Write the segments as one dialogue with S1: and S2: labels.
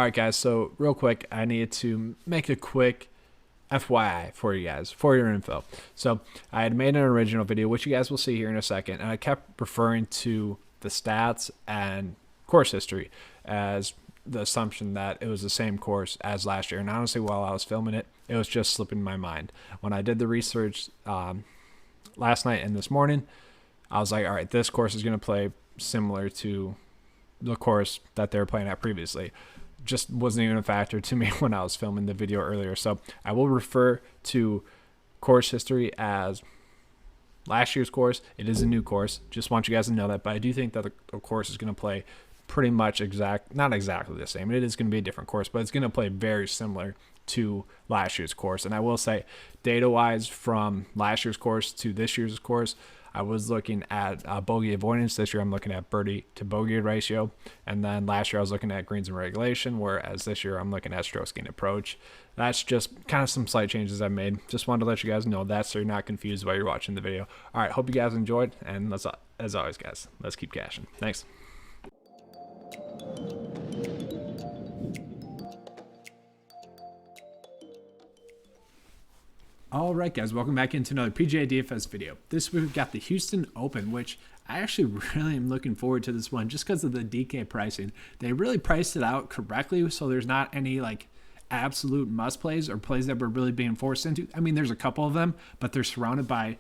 S1: All right, guys. So real quick, I need to make a quick FYI for you guys, for your info. So I had made an original video, which you guys will see here in a second, and I kept referring to the stats and course history as the assumption that it was the same course as last year. And honestly, while I was filming it, it was just slipping my mind. When I did the research last night and this morning, I was like, all right, this course is going to play similar to the course that they were playing at previously. Just wasn't even a factor to me when I was filming the video earlier. So I will refer to course history as last year's course. It is a new course. Just want you guys to know that. But I do think that the course is going to play pretty much not exactly the same. It is going to be a different course, but it's going to play very similar to last year's course. And I will say, data-wise, from last year's course to this year's course, I was looking at bogey avoidance. This year I'm looking at birdie to bogey ratio. And then last year I was looking at greens and regulation, whereas this year I'm looking at strokes gained approach. That's just kind of some slight changes I've made. Just wanted to let you guys know that so you're not confused while you're watching the video. All right, hope you guys enjoyed. And as always, guys, let's keep cashing. Thanks. All right, guys, welcome back into another PGA DFS video. This week we've got the Houston Open, which I actually really am looking forward to this one just because of the DK pricing. They really priced it out correctly, so there's not any like absolute must plays or plays that we're really being forced into. I mean, there's a couple of them, but they're surrounded by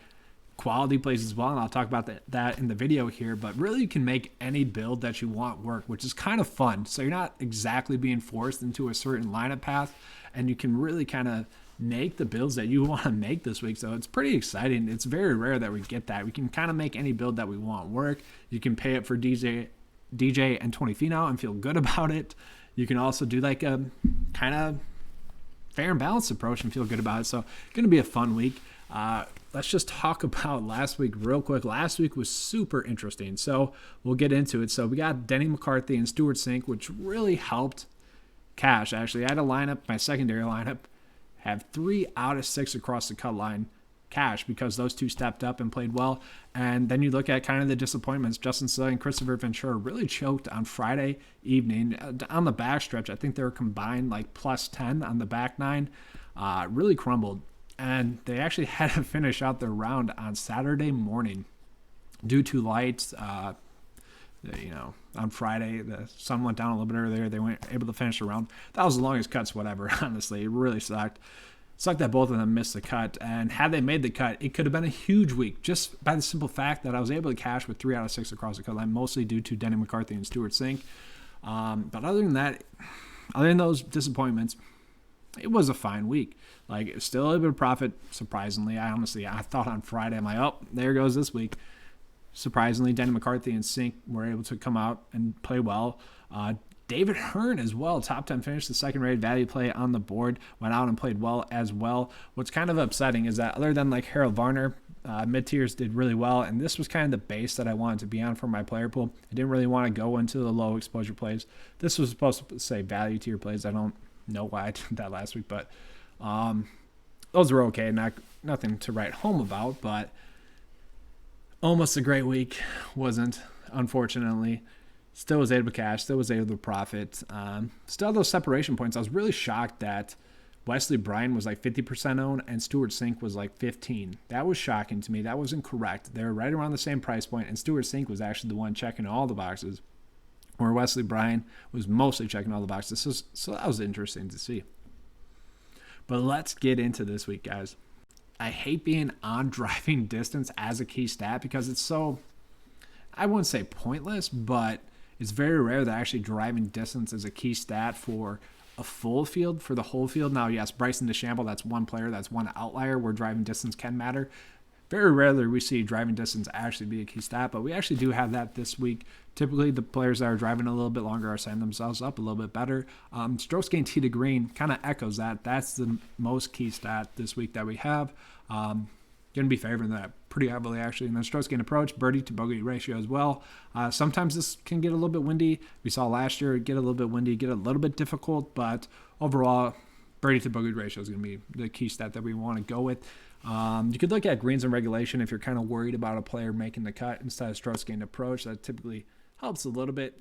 S1: quality plays as well, and I'll talk about that in the video here. But really, you can make any build that you want work, which is kind of fun. So you're not exactly being forced into a certain lineup path, and you can really kind of make the builds that you want to make this week. So it's pretty exciting. It's very rare that we get that. We can kind of make any build that we want work. You can pay it for DJ and 20 feet now and feel good about it. You can also do like a kind of fair and balanced approach and feel good about it. So it's going to be a fun week. Let's just talk about last week real quick. Last week was super interesting, so we'll get into it. So we got Denny McCarthy and Stewart Cink, which really helped cash. Actually, I had a lineup, my secondary lineup, have 3 out of 6 across the cut line cash because those two stepped up and played well. And then you look at kind of the disappointments. Justin Suh and Christopher Ventura really choked on Friday evening. On the backstretch, I think they were combined like plus 10 on the back nine. Really crumbled. And they actually had to finish out their round on Saturday morning due to lights. On Friday, the sun went down a little bit earlier. They weren't able to finish the round. That was the longest cuts, whatever, honestly. It really sucked. Sucked that both of them missed the cut. And had they made the cut, it could have been a huge week just by the simple fact that I was able to cash with 3 out of 6 across the cut line, mostly due to Denny McCarthy and Stewart Cink. But other than that, other than those disappointments, it was a fine week. Like, it was still a little bit of profit, surprisingly. I thought on Friday, I'm like, oh, there goes this week. Surprisingly, Denny McCarthy and Cink were able to come out and play well. David Hearn as well, top 10 finish, the second-rated value play on the board, went out and played well as well. What's kind of upsetting is that other than like Harold Varner, mid-tiers did really well, and this was kind of the base that I wanted to be on for my player pool. I didn't really want to go into the low exposure plays. This was supposed to say value tier plays. I don't know why I did that last week, but those were okay. Nothing to write home about, but almost a great week. Wasn't, unfortunately. Still was able to cash, still was able to profit. Still those separation points. I was really shocked that Wesley Bryan was like 50% owned and Stewart Cink was like 15. That was shocking to me. That was incorrect. They were right around the same price point, and Stewart Cink was actually the one checking all the boxes, where Wesley Bryan was mostly checking all the boxes. So that was interesting to see. But let's get into this week, guys. I hate being on driving distance as a key stat because it's so, I wouldn't say pointless, but it's very rare that actually driving distance is a key stat for a full field, for the whole field. Now, yes, Bryson DeChambeau, that's one player, that's one outlier where driving distance can matter. Very rarely we see driving distance actually be a key stat, but we actually do have that this week. Typically, the players that are driving a little bit longer are setting themselves up a little bit better. Strokes gained tee to green kind of echoes that. That's the most key stat this week that we have. Going to be favoring that pretty heavily, actually. And then strokes gained approach, birdie to bogey ratio as well. Sometimes this can get a little bit windy. We saw last year it get a little bit windy, get a little bit difficult, but overall, birdie to bogey ratio is going to be the key stat that we want to go with. You could look at greens and regulation if you're kind of worried about a player making the cut instead of strokes gained approach. That typically helps a little bit,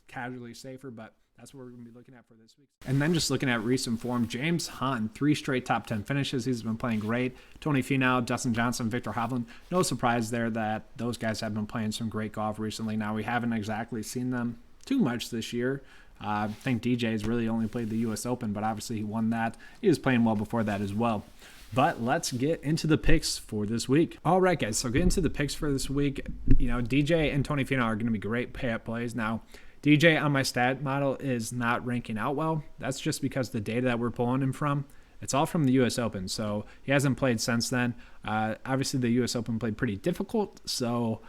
S1: casually safer, but That's what we're going to be looking at for this week. And then just looking at recent form, James Hahn, 3 straight top 10 finishes. He's been playing great. Tony Finau, Dustin Johnson, Victor Hovland. No surprise there that those guys have been playing some great golf recently. Now, we haven't exactly seen them too much this year. I think DJ's really only played the U.S. Open, but obviously he won that. He was playing well before that as well. But let's get into the picks for this week. All right, guys, so get into the picks for this week. DJ and Tony Finau are going to be great pay-up plays. Now, DJ on my stat model is not ranking out well. That's just because the data that we're pulling him from, it's all from the U.S. Open, so he hasn't played since then. Obviously, the U.S. Open played pretty difficult, so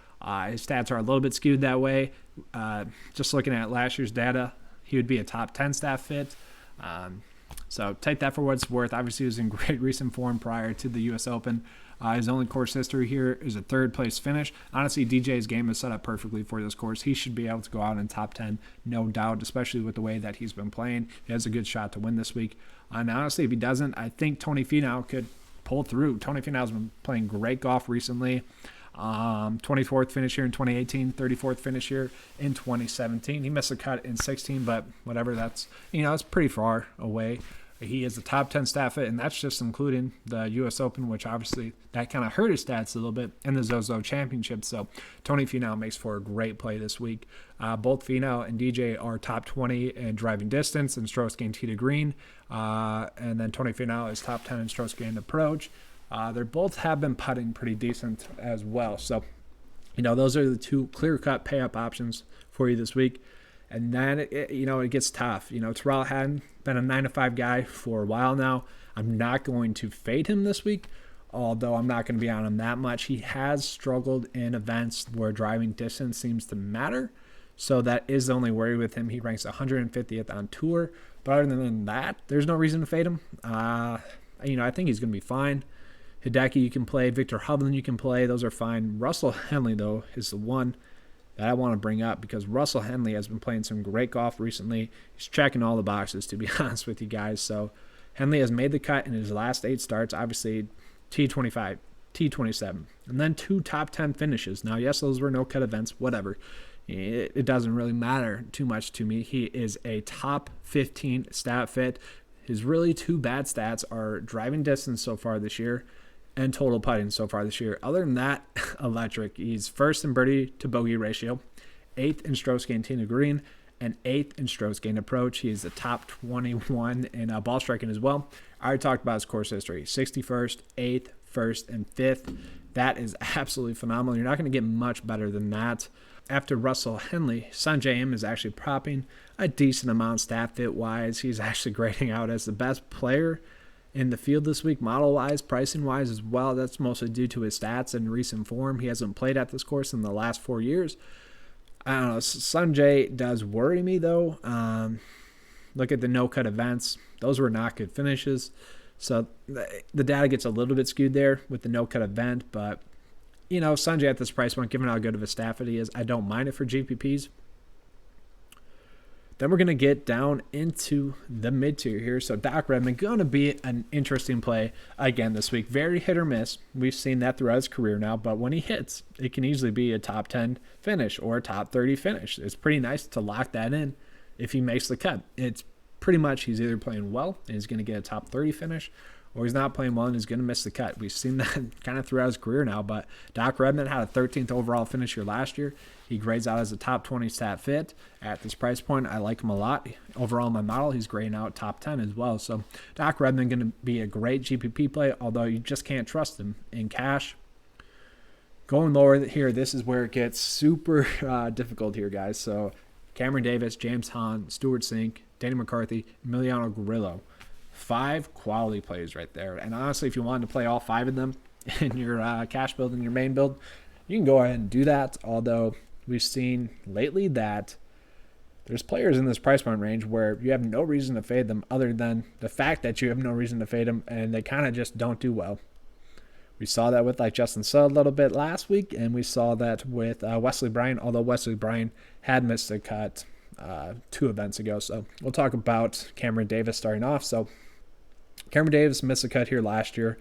S1: his stats are a little bit skewed that way. Just looking at last year's data, he would be a top 10 stat fit. So take that for what it's worth. Obviously, he was in great recent form prior to the U.S. Open. His only course history here is a 3rd place finish. Honestly, DJ's game is set up perfectly for this course. He should be able to go out in top 10, no doubt, especially with the way that he's been playing. He has a good shot to win this week. And honestly, if he doesn't, I think Tony Finau could pull through. Tony Finau's been playing great golf recently. 24th finish here in 2018, 34th finish here in 2017. He missed a cut in 16, but whatever, that's, it's pretty far away. He is a top 10 stat fit, and that's just including the U.S. Open, which obviously that kind of hurt his stats a little bit, and the Zozo Championship. So Tony Finau makes for a great play this week. Both Finau and DJ are top 20 in driving distance and strokes gained tee to green, and then Tony Finau is top 10 in strokes gained approach. They both have been putting pretty decent as well. So, those are the 2 clear-cut pay-up options for you this week. And then, it gets tough. Terrell hadn't been a 9-to-5 guy for a while now. I'm not going to fade him this week, although I'm not going to be on him that much. He has struggled in events where driving distance seems to matter. So that is the only worry with him. He ranks 150th on tour. But other than that, there's no reason to fade him. I think he's going to be fine. Hideki you can play. Victor Hovland you can play. Those are fine. Russell Henley, though, is the one that I want to bring up because Russell Henley has been playing some great golf recently. He's checking all the boxes, to be honest with you guys. So Henley has made the cut in his last 8 starts, obviously T25, T27, and then 2 top 10 finishes. Now, yes, those were no-cut events, whatever. It doesn't really matter too much to me. He is a top 15 stat fit. His really 2 bad stats are driving distance so far this year and total putting so far this year. Other than that, electric. He's 1st in birdie to bogey ratio, 8th in strokes gained tee to green, and 8th in strokes gained approach. He is the top 21 in ball striking as well. I already talked about his course history. 61st, 8th, 1st, and 5th. That is absolutely phenomenal. You're not going to get much better than that. After Russell Henley, Sanjay M is actually propping a decent amount stat fit-wise. He's actually grading out as the best player in the field this week, model-wise, pricing-wise as well. That's mostly due to his stats and recent form. He hasn't played at this course in the last 4 years. I don't know. Sanjay does worry me, though. Look at the no-cut events. Those were not good finishes. So the data gets a little bit skewed there with the no-cut event. But, Sanjay at this price point, given how good of a stat fit he is, I don't mind it for GPPs. Then we're going to get down into the mid-tier here. So Doc Redman going to be an interesting play again this week. Very hit or miss. We've seen that throughout his career now. But when he hits, it can easily be a top 10 finish or a top 30 finish. It's pretty nice to lock that in if he makes the cut. It's pretty much he's either playing well and he's going to get a top 30 finish, or he's not playing well and he's going to miss the cut. We've seen that kind of throughout his career now, but Doc Redman had a 13th overall finish here last year. He grades out as a top 20 stat fit. At this price point, I like him a lot. Overall in my model, he's grading out top 10 as well. So Doc Redman going to be a great GPP play, although you just can't trust him in cash. Going lower here, this is where it gets super difficult here, guys. So Cameron Davis, James Hahn, Stuart Sink, Danny McCarthy, Emiliano Grillo. 5 quality plays right there. And honestly, if you wanted to play all 5 of them in your cash build and your main build, you can go ahead and do that. Although we've seen lately that there's players in this price point range where you have no reason to fade them other than the fact that you have no reason to fade them, and they kind of just don't do well. We saw that with Justin Suh a little bit last week, and we saw that with Wesley Bryan, although Wesley Bryan had missed a cut 2 events ago. So we'll talk about Cameron Davis starting off. So Cameron Davis missed a cut here last year,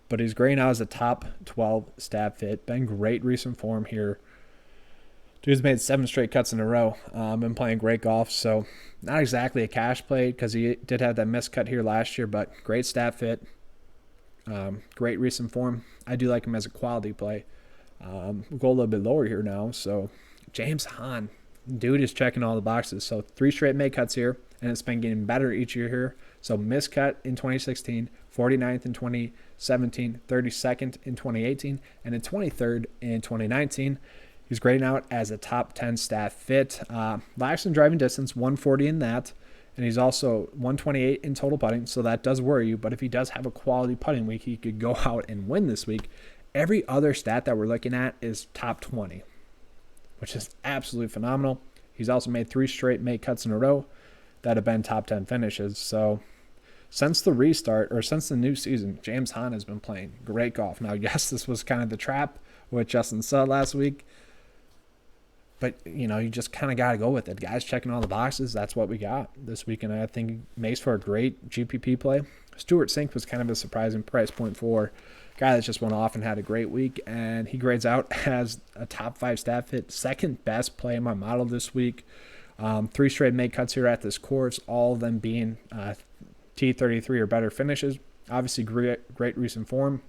S1: but he's grading out as a top 12 stat fit. Been great recent form here. Dude's made 7 straight cuts in a row. Been playing great golf, so not exactly a cash play because he did have that missed cut here last year, but great stat fit, great recent form. I do like him as a quality play. We'll go a little bit lower here now. So James Hahn, dude is checking all the boxes. So 3 straight make cuts here, and it's been getting better each year here. So missed cut in 2016, 49th in 2017, 32nd in 2018, and in 23rd in 2019. He's grading out as a top 10 stat fit. Last in driving distance, 140 in that. And he's also 128 in total putting, so that does worry you. But if he does have a quality putting week, he could go out and win this week. Every other stat that we're looking at is top 20, which is absolutely phenomenal. He's also made 3 straight make cuts in a row that have been top 10 finishes. So since the restart, or since the new season, James Hahn has been playing great golf. Now, yes, this was kind of the trap with Justin Suh last week. But, you just kind of got to go with it. Guys checking all the boxes, that's what we got this week. And I think he makes for a great GPP play. Stuart Sink was kind of a surprising price point for a guy that just went off and had a great week. And he grades out as a top 5 stat fit, second best play in my model this week. 3 straight make cuts here at this course, all of them being T33 or better finishes. Obviously, great recent form.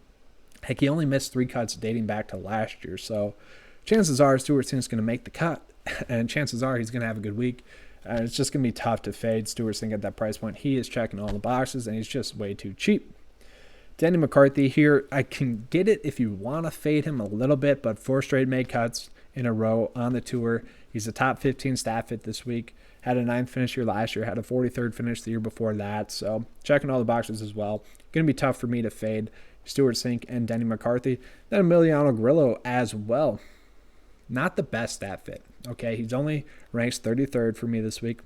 S1: Heck, he only missed 3 cuts dating back to last year. So chances are Stuart Sink's going to make the cut, and chances are he's going to have a good week. It's just going to be tough to fade Stuart Sink at that price point. He is checking all the boxes, and he's just way too cheap. Danny McCarthy here, I can get it if you want to fade him a little bit, but 4 straight make cuts in a row on the tour. He's a top 15 stat fit this week. Had a 9th finish here last year. Had a 43rd finish the year before that. So checking all the boxes as well. Going to be tough for me to fade Stuart Sink and Danny McCarthy. Then Emiliano Grillo as well. Not the best stat fit. Okay, he's only ranks 33rd for me this week.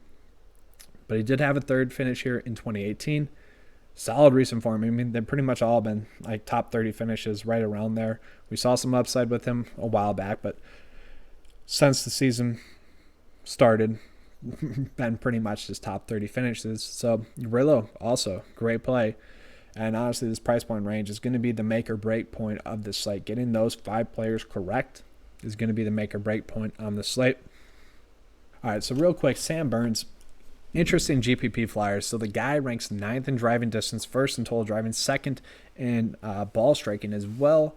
S1: But he did have a 3rd finish here in 2018. Solid recent form. I mean, they've pretty much all been like top 30 finishes right around there. We saw some upside with him a while back, but since the season started, been pretty much just top 30 finishes. So Grillo, also great play. And honestly, this price point range is going to be the make or break point of this slate. Getting those 5 players correct is going to be the make or break point on the slate. All right, so real quick, Sam Burns, interesting GPP flyers. So the guy ranks 9th in driving distance, 1st in total driving, 2nd in ball striking as well.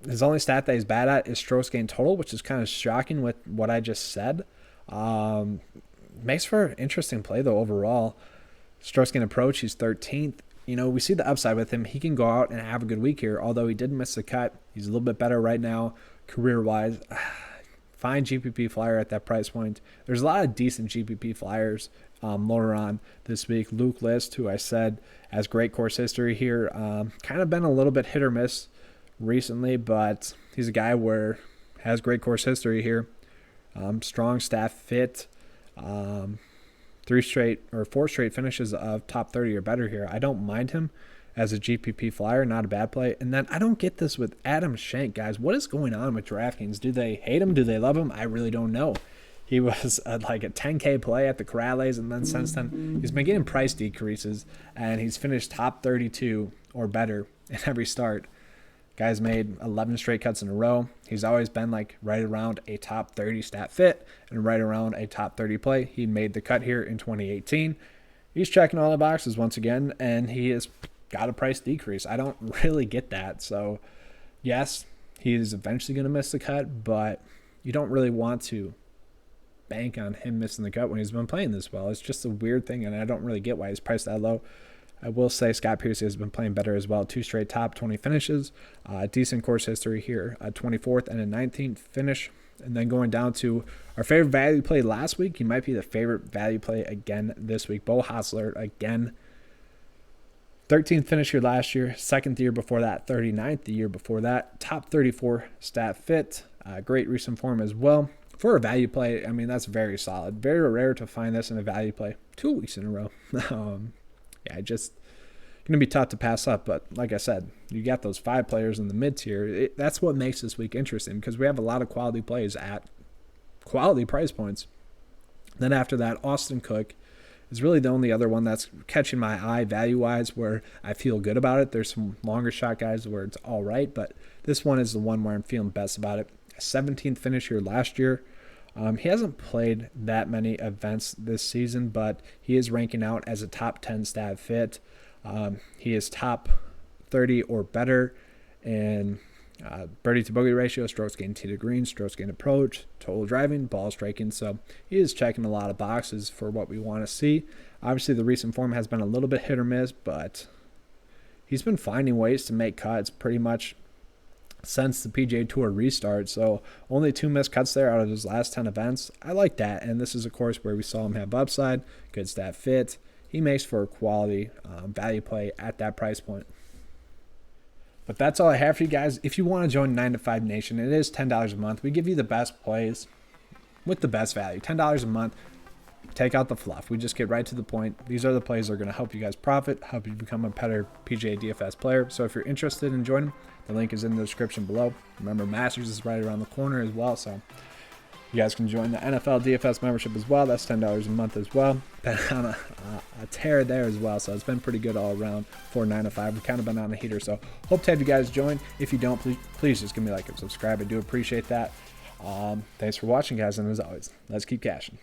S1: His only stat that he's bad at is strokes gained total, which is kind of shocking with what I just said. Makes for an interesting play, though, overall. Strokes gained approach, he's 13th. We see the upside with him. He can go out and have a good week here, although he did miss the cut. He's a little bit better right now, career-wise. Fine GPP flyer at that price point. There's a lot of decent GPP flyers lower on this week. Luke List, who I said has great course history here, kind of been a little bit hit or miss recently, but he's a guy where has great course history here. Strong staff fit. 4 straight finishes of top 30 or better here. I don't mind him as a GPP flyer, not a bad play. And then I don't get this with Adam Schenk, guys. What is going on with DraftKings? Do they hate him? Do they love him? I really don't know. He was like a 10K play at the Corrales, and then since then he's been getting price decreases, and he's finished top 32 or better in every start. Guy's made 11 straight cuts in a row. He's always been like right around a top 30 stat fit and right around a top 30 play. He made the cut here in 2018. He's checking all the boxes once again, and he has got a price decrease. I don't really get that. So, yes, he is eventually going to miss the cut, but you don't really want to bank on him missing the cut when he's been playing this well. It's just a weird thing, and I don't really get why he's priced that low. I will say Scott Piercy has been playing better as well. 2 straight top 20 finishes. Decent course history here. A 24th and a 19th finish. And then going down to our favorite value play last week. He might be the favorite value play again this week. Beau Hossler again. 13th finish here last year. 2nd the year before that. 39th the year before that. Top 34 stat fit. Great recent form as well. For a value play, I mean, that's very solid. Very rare to find this in a value play 2 weeks in a row. Yeah, just going to be tough to pass up. But like I said, you got those 5 players in the mid-tier. That's what makes this week interesting because we have a lot of quality plays at quality price points. Then after that, Austin Cook is really the only other one that's catching my eye value-wise where I feel good about it. There's some longer shot guys where it's all right, but this one is the one where I'm feeling best about it. 17th finish here last year. He hasn't played that many events this season, but he is ranking out as a top 10 stat fit. He is top 30 or better in birdie to bogey ratio, strokes gained tee to green, strokes gained approach, total driving, ball striking. So he is checking a lot of boxes for what we want to see. Obviously, the recent form has been a little bit hit or miss, but he's been finding ways to make cuts pretty much since the PGA Tour restart. So only 2 missed cuts there out of his last 10 events. I like that, and this is a course where we saw him have upside, good stat fit. He makes for a quality value play at that price point. But that's all I have for you guys. If you want to join 9 to 5 Nation, it is $10 a month. We give you the best plays with the best value. $10 a month. Take out the fluff. We just get right to the point. These are the plays that are going to help you guys profit, help you become a better PGA DFS player. So if you're interested in joining, the link is in the description below. Remember, Masters is right around the corner as well, so you guys can join the NFL DFS membership as well. That's $10 a month as well. Been on a tear there as well, so it's been pretty good all around for 9 to 5. We've kind of been on a heater, so hope to have you guys join. If you don't, please just give me a like and subscribe. I do appreciate that. Thanks for watching, guys, and as always, let's keep cashing.